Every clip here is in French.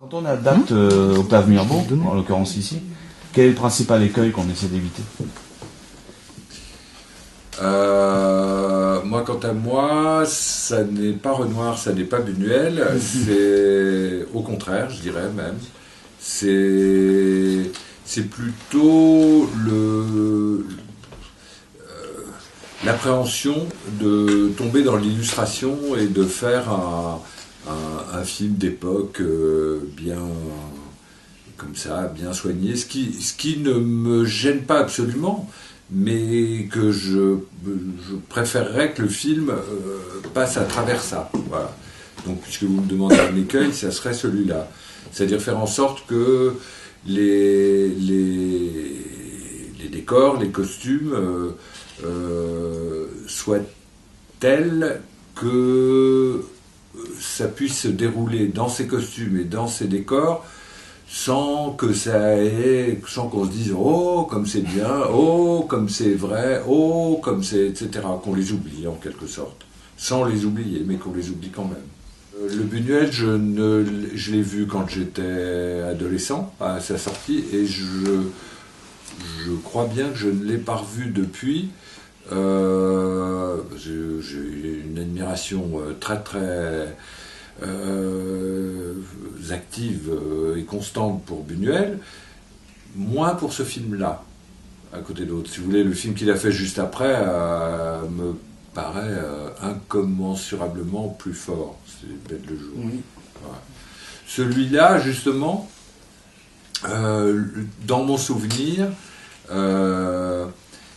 Quand on adapte Octave Mirbeau, en l'occurrence ici, quel est le principal écueil qu'on essaie d'éviter? Moi, quant à moi, ça n'est pas Renoir, ça n'est pas Buñuel, c'est au contraire, je dirais même. C'est plutôt l'appréhension de tomber dans l'illustration et de faire un film d'époque bien comme ça, bien soigné, ce qui ne me gêne pas absolument, mais que je préférerais que le film passe à travers ça. Voilà. Donc, puisque vous me demandez un écueil, ça serait celui-là. C'est-à-dire faire en sorte que les décors, les costumes soient tels que ça puisse se dérouler dans ces costumes et dans ces décors sans qu'on se dise oh comme c'est bien, oh comme c'est vrai, oh comme c'est etc. Qu'on les oublie en quelque sorte, sans les oublier, mais qu'on les oublie quand même. Le Buñuel, je l'ai vu quand j'étais adolescent à sa sortie et je crois bien que je ne l'ai pas revu depuis. J'ai une admiration très très active et constante pour Buñuel, moins pour ce film-là, à côté d'autres. Si vous voulez, le film qu'il a fait juste après me paraît incommensurablement plus fort. C'est Bête le jour. Oui. Ouais. Celui-là, justement, dans mon souvenir,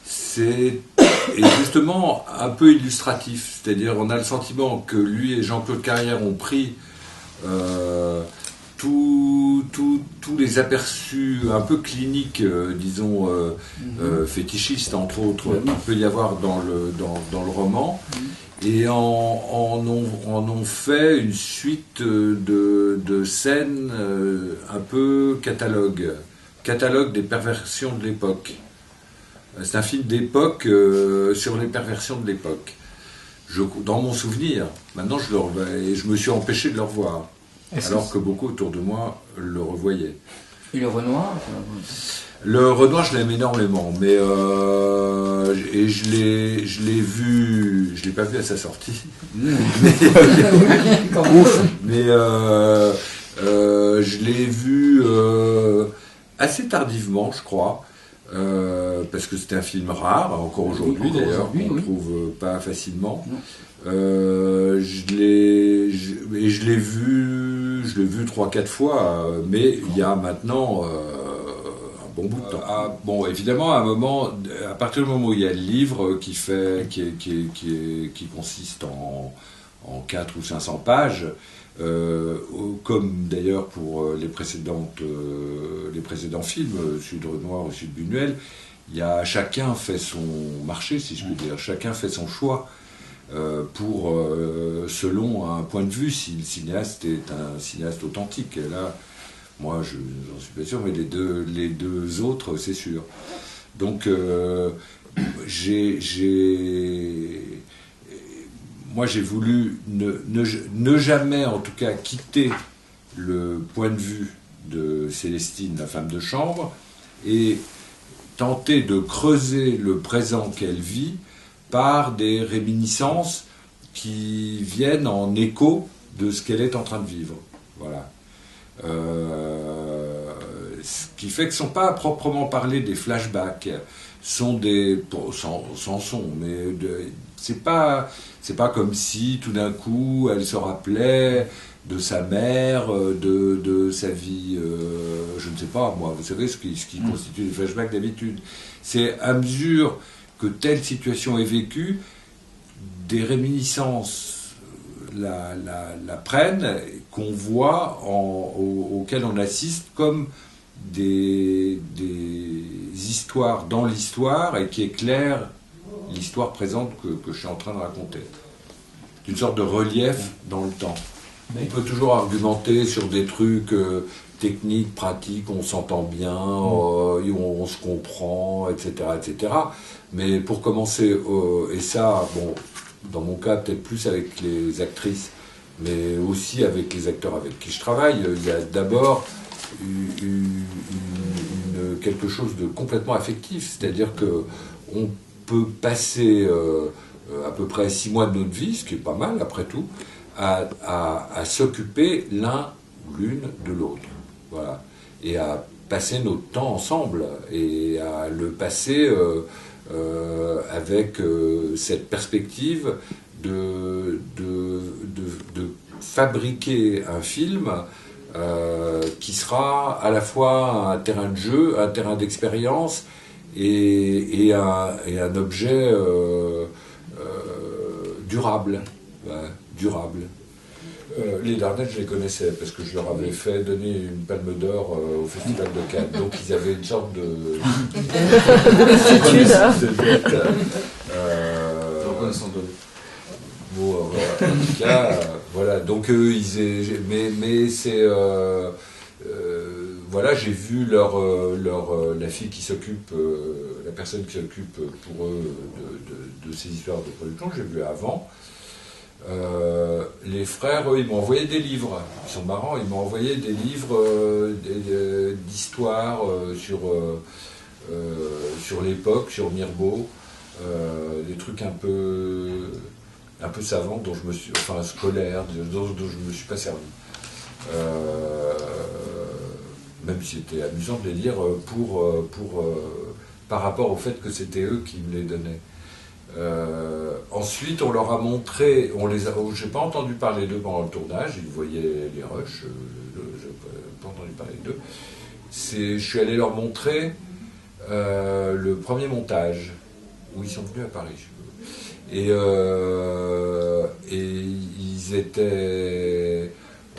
c'est justement un peu illustratif, c'est-à-dire on a le sentiment que lui et Jean-Claude Carrière ont pris tous les aperçus un peu cliniques, disons fétichistes entre autres, qu'il peut y avoir dans le roman, et en ont fait une suite de scènes un peu catalogue des perversions de l'époque. C'est un film d'époque sur les perversions de l'époque. Dans mon souvenir, maintenant je me suis empêché de le revoir, alors que beaucoup autour de moi le revoyaient. Et le Renoir Le Renoir, je l'aime énormément, mais et je l'ai vu, je l'ai pas vu à sa sortie, mais je l'ai vu assez tardivement, je crois. Parce que c'était un film rare, encore aujourd'hui d'ailleurs, qu'on ne trouve pas facilement. Je l'ai vu 3-4 fois, mais il y a maintenant un bon bout de temps. Bon, évidemment, à partir du moment où il y a le livre qui consiste en 400 ou 500 pages, comme d'ailleurs pour les précédents films, celui de Renoir ou celui de Buñuel, chacun fait son marché, si je puis dire, chacun fait son choix selon un point de vue, si le cinéaste est un cinéaste authentique. Et là, moi, j'en suis pas sûr, mais les deux autres, c'est sûr. Donc, moi, j'ai voulu ne jamais, en tout cas, quitter le point de vue de Célestine, la femme de chambre, et tenter de creuser le présent qu'elle vit par des réminiscences qui viennent en écho de ce qu'elle est en train de vivre. Voilà. Ce qui fait que ce ne sont pas à proprement parler des flashbacks, sont mais c'est pas comme si tout d'un coup elle se rappelait de sa mère, de sa vie, je ne sais pas moi, vous savez ce qui constitue les flashbacks d'habitude. C'est à mesure que telle situation est vécue, des réminiscences la prennent, qu'on voit, auxquelles on assiste comme des histoires dans l'histoire et qui éclairent l'histoire présente que je suis en train de raconter. C'est une sorte de relief dans le temps. On peut toujours argumenter sur des trucs techniques, pratiques, on s'entend bien, on se comprend, etc., etc. Mais pour commencer, et ça, bon, dans mon cas, peut-être plus avec les actrices, mais aussi avec les acteurs avec qui je travaille. Il y a d'abord quelque chose de complètement affectif, c'est-à-dire que on peut passer à peu près 6 mois de notre vie, ce qui est pas mal après tout, à s'occuper l'un ou l'une de l'autre. Voilà. Et à passer notre temps ensemble et à le passer avec cette perspective de fabriquer un film qui sera à la fois un terrain de jeu, un terrain d'expérience et un objet durable. Ouais, durable. Les Darnelles, je les connaissais parce que je leur avais fait donner une palme d'or au Festival de Cannes. Donc ils avaient une sorte de en tout cas, voilà. Donc mais c'est voilà, j'ai vu la fille qui s'occupe, la personne qui s'occupe pour eux de ces histoires de production. J'ai vu avant. Les frères, eux, ils m'ont envoyé des livres. Ils sont marrants. Ils m'ont envoyé des livres d'histoire sur l'époque, sur Mirbeau, des trucs un peu savants dont je me suis, enfin scolaires, dont je me suis pas servi. Même si c'était amusant de les lire par rapport au fait que c'était eux qui me les donnaient. Ensuite, on leur a montré, j'ai pas entendu parler d'eux pendant le tournage, ils voyaient les rushs, j'ai pas entendu parler d'eux. Je suis allé leur montrer le premier montage, où ils sont venus à Paris. Et ils étaient...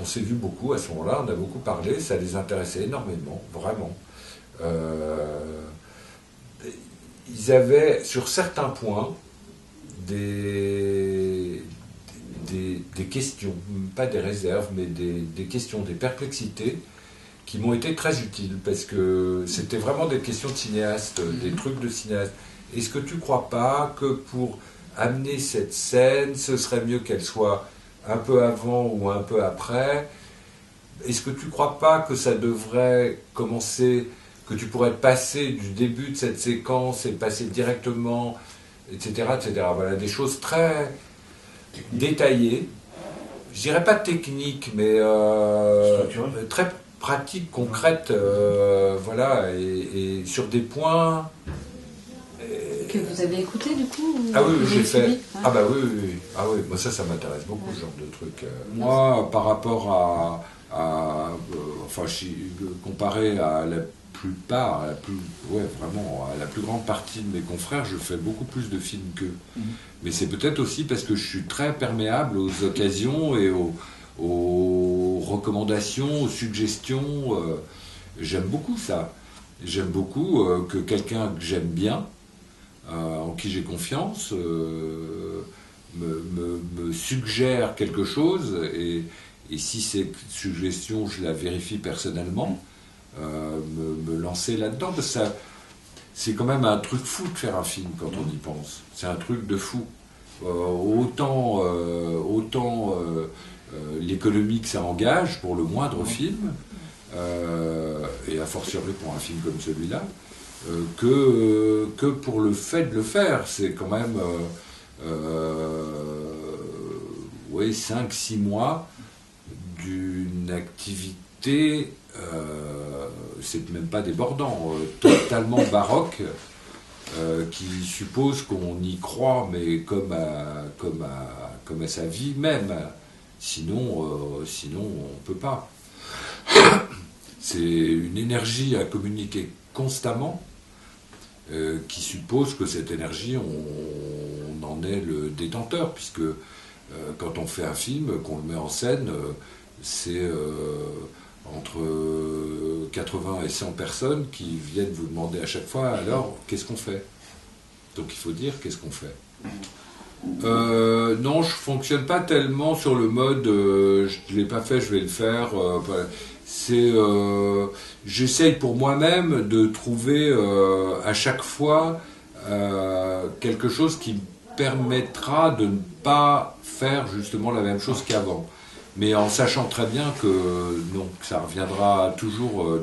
On s'est vu beaucoup à ce moment-là, on a beaucoup parlé, ça les intéressait énormément, vraiment. Ils avaient, sur certains points, des questions, pas des réserves, mais des questions, des perplexités qui m'ont été très utiles, parce que c'était vraiment des questions de cinéaste, des trucs de cinéaste. Est-ce que tu ne crois pas que pour amener cette scène, ce serait mieux qu'elle soit un peu avant ou un peu après? Est-ce que tu ne crois pas que ça devrait commencer, que tu pourrais passer du début de cette séquence et passer directement, etc., etc. Voilà, des choses très détaillées, je dirais pas techniques, mais très pratiques, concrètes, voilà, et sur des points... Que vous avez écouté du coup Ah oui, j'ai fait. Ah bah oui, oui, oui. Ah oui, moi ça m'intéresse beaucoup, ce genre de truc. Moi, par rapport enfin, comparé à la plupart, vraiment, à la plus grande partie de mes confrères, je fais beaucoup plus de films qu'eux. Mais c'est peut-être aussi parce que je suis très perméable aux occasions et aux recommandations, aux suggestions. J'aime beaucoup ça. J'aime beaucoup que quelqu'un que j'aime bien, en qui j'ai confiance, me suggère quelque chose, et si cette suggestion, je la vérifie personnellement, me lancer là-dedans, parce que c'est quand même un truc fou de faire un film quand on y pense. C'est un truc de fou. Autant l'économie que ça engage pour le moindre film, et a fortiori pour un film comme celui-là, que pour le fait de le faire. C'est quand même 5-6 mois d'une activité, c'est même pas débordant, totalement baroque, qui suppose qu'on y croit, mais comme à sa vie même. Sinon, on peut pas. C'est une énergie à communiquer constamment, qui suppose que cette énergie, on en est le détenteur, puisque quand on fait un film, qu'on le met en scène, c'est entre 80 et 100 personnes qui viennent vous demander à chaque fois, alors, qu'est-ce qu'on fait? Donc il faut dire, qu'est-ce qu'on fait? Non, je fonctionne pas tellement sur le mode je l'ai pas fait, je vais le faire. J'essaye pour moi-même de trouver à chaque fois quelque chose qui me permettra de ne pas faire justement la même chose qu'avant. mais en sachant très bien que non, que ça reviendra toujours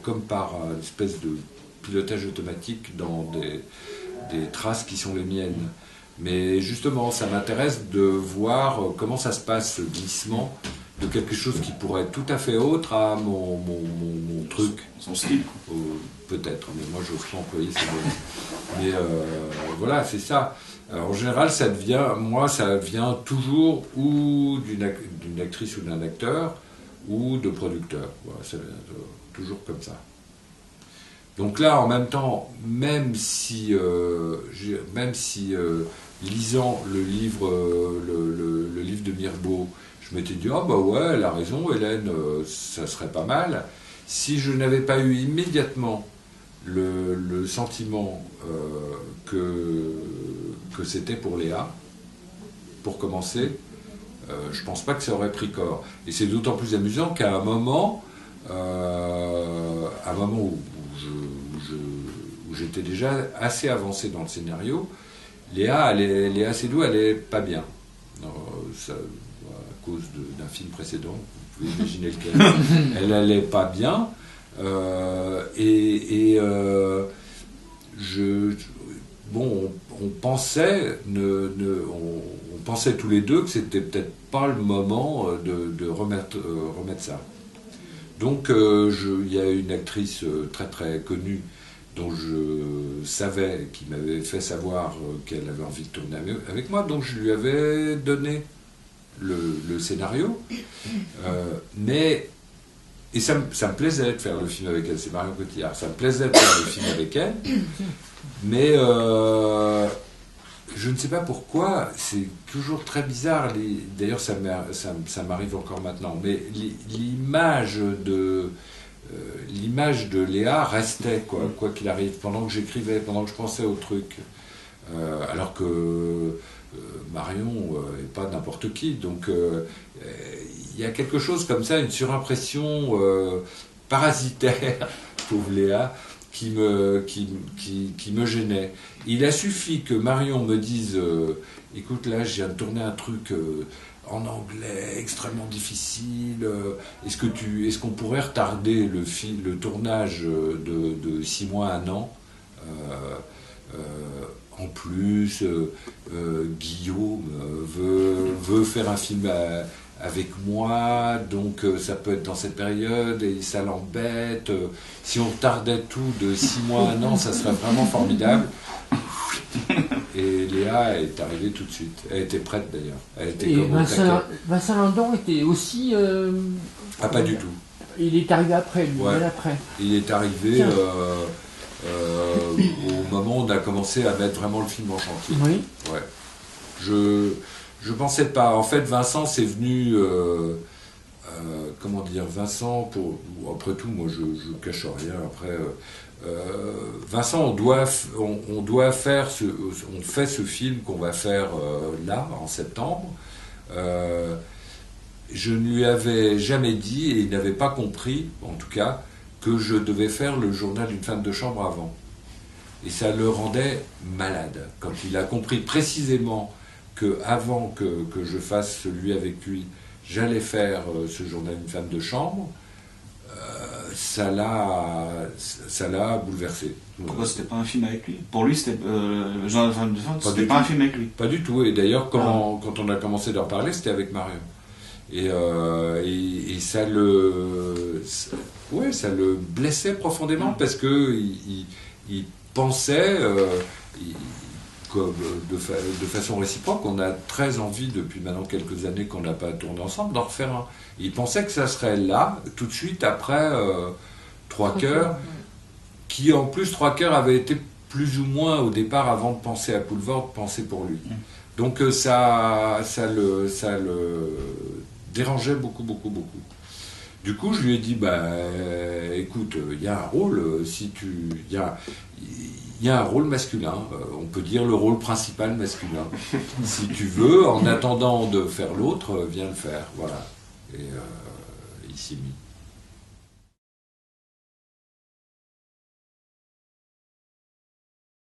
comme par une espèce de pilotage automatique dans des traces qui sont les miennes. Mais justement, ça m'intéresse de voir comment ça se passe, ce glissement de quelque chose qui pourrait être tout à fait autre à mon truc. Son style. Peut-être, mais moi je n'ose pas employer ces mots. Mais voilà, c'est ça. Alors, en général, ça vient toujours ou d'une actrice ou d'un acteur ou de producteur. Voilà, ça vient toujours comme ça. Donc là, en même temps, même si lisant le livre de Mirbeau, je m'étais dit, ah bah ouais, elle a raison, Hélène, ça serait pas mal. Si je n'avais pas eu immédiatement le sentiment que c'était pour Léa, pour commencer, je pense pas que ça aurait pris corps. Et c'est d'autant plus amusant qu'à un moment où j'étais déjà assez avancé dans le scénario, Léa Seydoux, elle est pas bien. À cause d'un film précédent, vous pouvez imaginer lequel. Elle allait pas bien. On pensait tous les deux que c'était peut-être pas le moment de remettre ça. Donc il y a une actrice très très connue dont je savais, qui m'avait fait savoir qu'elle avait envie de tourner avec moi, donc je lui avais donné le scénario, et ça me plaisait de faire le film avec elle, c'est Marion Cotillard, ça me plaisait de faire le film avec elle, mais je ne sais pas pourquoi, c'est toujours très bizarre, d'ailleurs ça m'arrive encore maintenant, mais l'image de Léa restait, quoi qu'il arrive, pendant que j'écrivais, pendant que je pensais au truc, alors que Marion n'est pas n'importe qui, donc il y a quelque chose comme ça, une surimpression parasitaire, pauvre Léa, qui me gênait. Il a suffi que Marion me dise écoute, là je viens de tourner un truc en anglais extrêmement difficile, est-ce qu'on pourrait retarder le tournage de 6 mois à 1 an, en plus Guillaume veut faire un film avec moi, donc ça peut être dans cette période et ça l'embête. Si on retardait tout de 6 mois à 1 an, ça serait vraiment formidable. Et Léa est arrivée tout de suite. Elle était prête d'ailleurs. Elle était et comme Vincent Landon était aussi... pas du tout. Il est arrivé après, lui, ouais. bien après. Il est arrivé au moment où on a commencé à mettre vraiment le film en chantier. Oui. Ouais. Je pensais pas. En fait, Vincent, c'est venu... comment dire, Vincent, après tout, moi je cache rien. Après, Vincent, on fait ce film qu'on va faire là, en septembre. Je ne lui avais jamais dit, et il n'avait pas compris, en tout cas, que je devais faire le journal d'une femme de chambre avant. Et ça le rendait malade. Quand il a compris précisément qu'avant que je fasse celui avec lui, j'allais faire ce journal d'une femme de chambre, ça l'a bouleversé. Pourquoi c'était pas un film avec lui? Pour lui, c'était le journal de femme de chambre, c'était pas un film avec lui. Pas du tout. Et d'ailleurs, quand on a commencé d'en parler, c'était avec Marion. Et ça le blessait profondément parce que il pensait, comme de façon réciproque, on a très envie depuis maintenant quelques années qu'on n'a pas tourné ensemble d'en refaire un. Il pensait que ça serait là, tout de suite après Trois Cœurs, qui en plus Trois Cœurs avait été plus ou moins au départ, avant de penser à Poulvord, penser pour lui. Donc ça le dérangeait beaucoup. Du coup, je lui ai dit, écoute, il y a un rôle, il y a un rôle masculin, on peut dire le rôle principal masculin. Si tu veux, en attendant de faire l'autre, viens le faire, voilà. Et il s'y est mis.